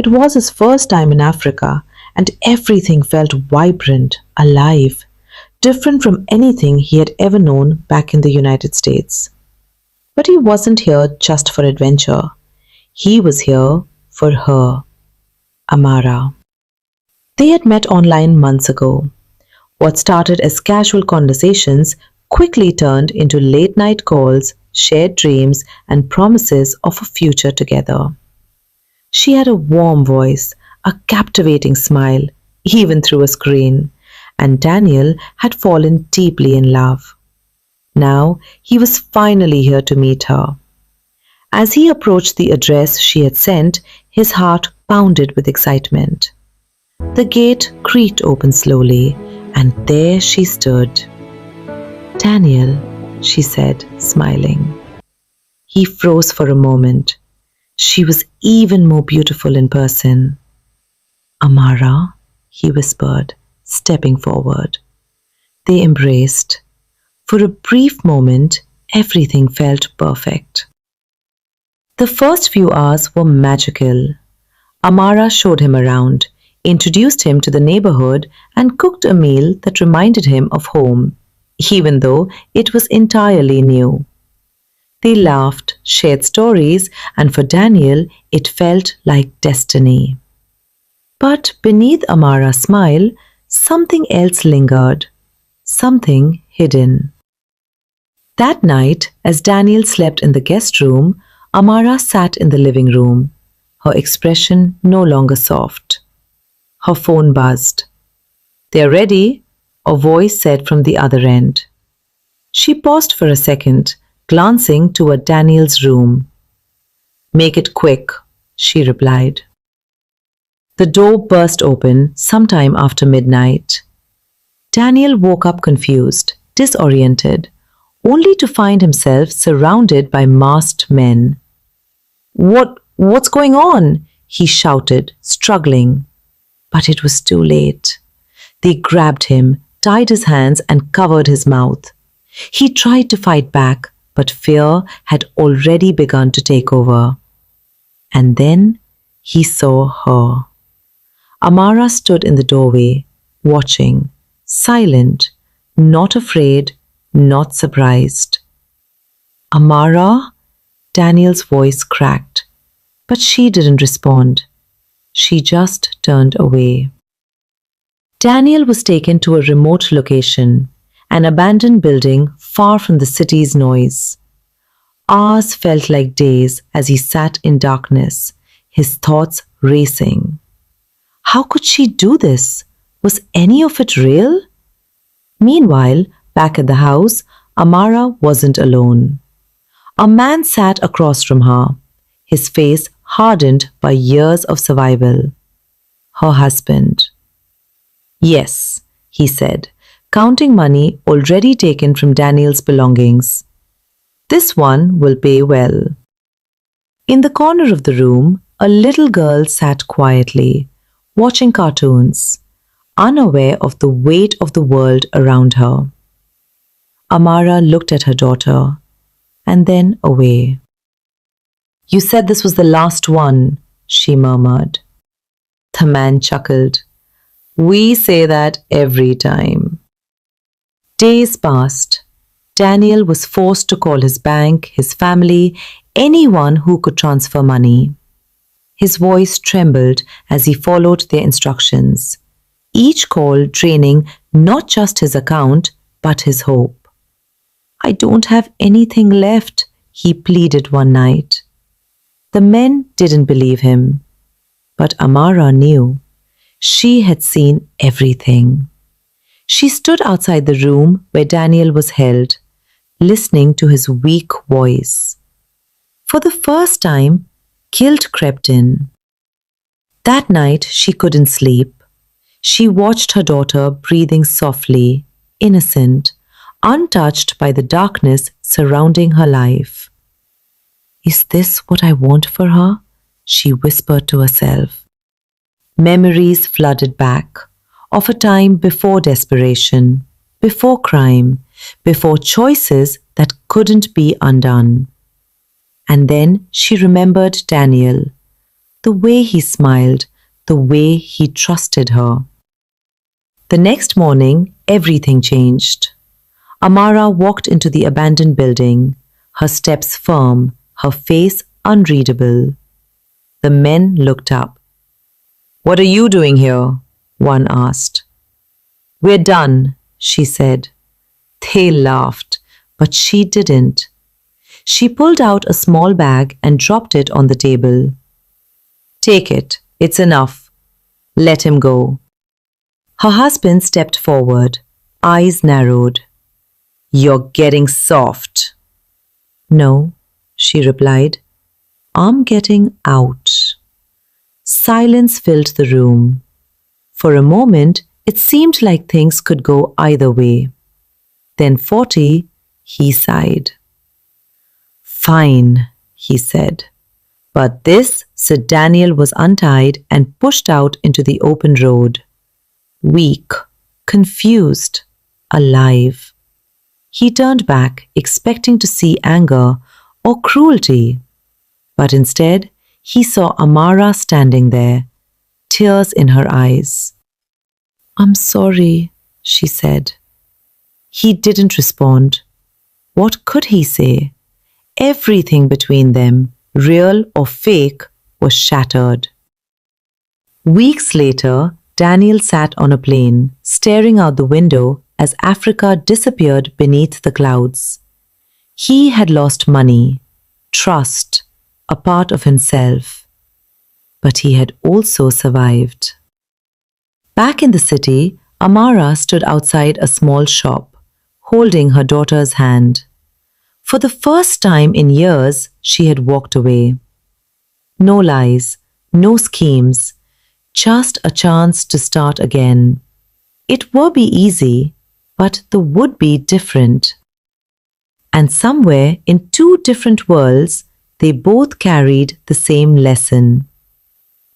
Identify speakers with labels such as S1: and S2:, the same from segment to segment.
S1: It was his first time in Africa, and everything felt vibrant, alive, different from anything he had ever known back in the United States. But he wasn't here just for adventure. He was here for her, Amara. They had met online months ago. What started as casual conversations quickly turned into late night calls, shared dreams, and promises of a future together. She had a warm voice, a captivating smile, even through a screen, and Daniel had fallen deeply in love. Now he was finally here to meet her. As he approached the address she had sent, his heart pounded with excitement. The gate creaked open slowly, and there she stood. Daniel, she said, smiling. He froze for a moment. She was even more beautiful in person. Amara, he whispered, stepping forward. They embraced. For a brief moment, everything felt perfect. The first few hours were magical. Amara showed him around, introduced him to the neighborhood, and cooked a meal that reminded him of home, even though it was entirely new. They laughed, shared stories, and for Daniel, it felt like destiny. But beneath Amara's smile, something else lingered, something hidden. That night, as Daniel slept in the guest room, Amara sat in the living room, her expression no longer soft. Her phone buzzed. "They're ready," a voice said from the other end. She paused for a second, glancing toward Daniel's room. "Make it quick," she replied. The door burst open sometime after midnight. Daniel woke up confused, disoriented, only to find himself surrounded by masked men. What's going on?" he shouted, struggling. But it was too late. They grabbed him, tied his hands, and covered his mouth. He tried to fight back, but fear had already begun to take over. And then he saw her. Amara stood in the doorway, watching, silent, not afraid, not surprised. "Amara?" Daniel's voice cracked, but she didn't respond. She just turned away. Daniel was taken to a remote location, an abandoned building far from the city's noise. Hours felt like days as he sat in darkness, his thoughts racing. How could she do this? Was any of it real? Meanwhile, back at the house, Amara wasn't alone. A man sat across from her, his face hardened by years of survival. Her husband. "Yes," he said, counting money already taken from Daniel's belongings. "This one will pay well." In the corner of the room, a little girl sat quietly, watching cartoons, unaware of the weight of the world around her. Amara looked at her daughter, and then away. "You said this was the last one," she murmured. The man chuckled. "We say that every time." Days passed. Daniel was forced to call his bank, his family, anyone who could transfer money. His voice trembled as he followed their instructions, each call draining not just his account, but his hope. "I don't have anything left," he pleaded one night. The men didn't believe him, but Amara knew. She had seen everything. She stood outside the room where Daniel was held, listening to his weak voice. For the first time, guilt crept in. That night, she couldn't sleep. She watched her daughter breathing softly, innocent, untouched by the darkness surrounding her life. "Is this what I want for her?" she whispered to herself. Memories flooded back of a time before desperation, before crime, before choices that couldn't be undone. And then she remembered Daniel, the way he smiled, the way he trusted her. The next morning, everything changed. Amara walked into the abandoned building, her steps firm, her face unreadable. The men looked up. "What are you doing here?" one asked. "We're done," she said. They laughed, but she didn't. She pulled out a small bag and dropped it on the table. "Take it. It's enough. Let him go." Her husband stepped forward, eyes narrowed. "You're getting soft." "No," she replied. "I'm getting out." Silence filled the room. For a moment, it seemed like things could go either way. Then 40, he sighed. "Fine," he said. But this, Sir Daniel was untied and pushed out into the open road. Weak, confused, alive. He turned back, expecting to see anger or cruelty. But instead, he saw Amara standing there, tears in her eyes. "I'm sorry," she said. He didn't respond. What could he say? Everything between them, real or fake, was shattered. Weeks later, Daniel sat on a plane, staring out the window as Africa disappeared beneath the clouds. He had lost money, trust, a part of himself. But he had also survived. Back in the city, Amara stood outside a small shop, holding her daughter's hand. For the first time in years, she had walked away. No lies, no schemes, just a chance to start again. It would be easy, but the would be different. And somewhere in two different worlds, they both carried the same lesson.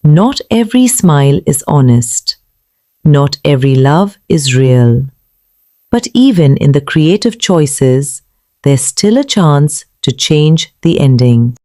S1: Not every smile is honest. Not every love is real. But even in the creative choices, there's still a chance to change the ending.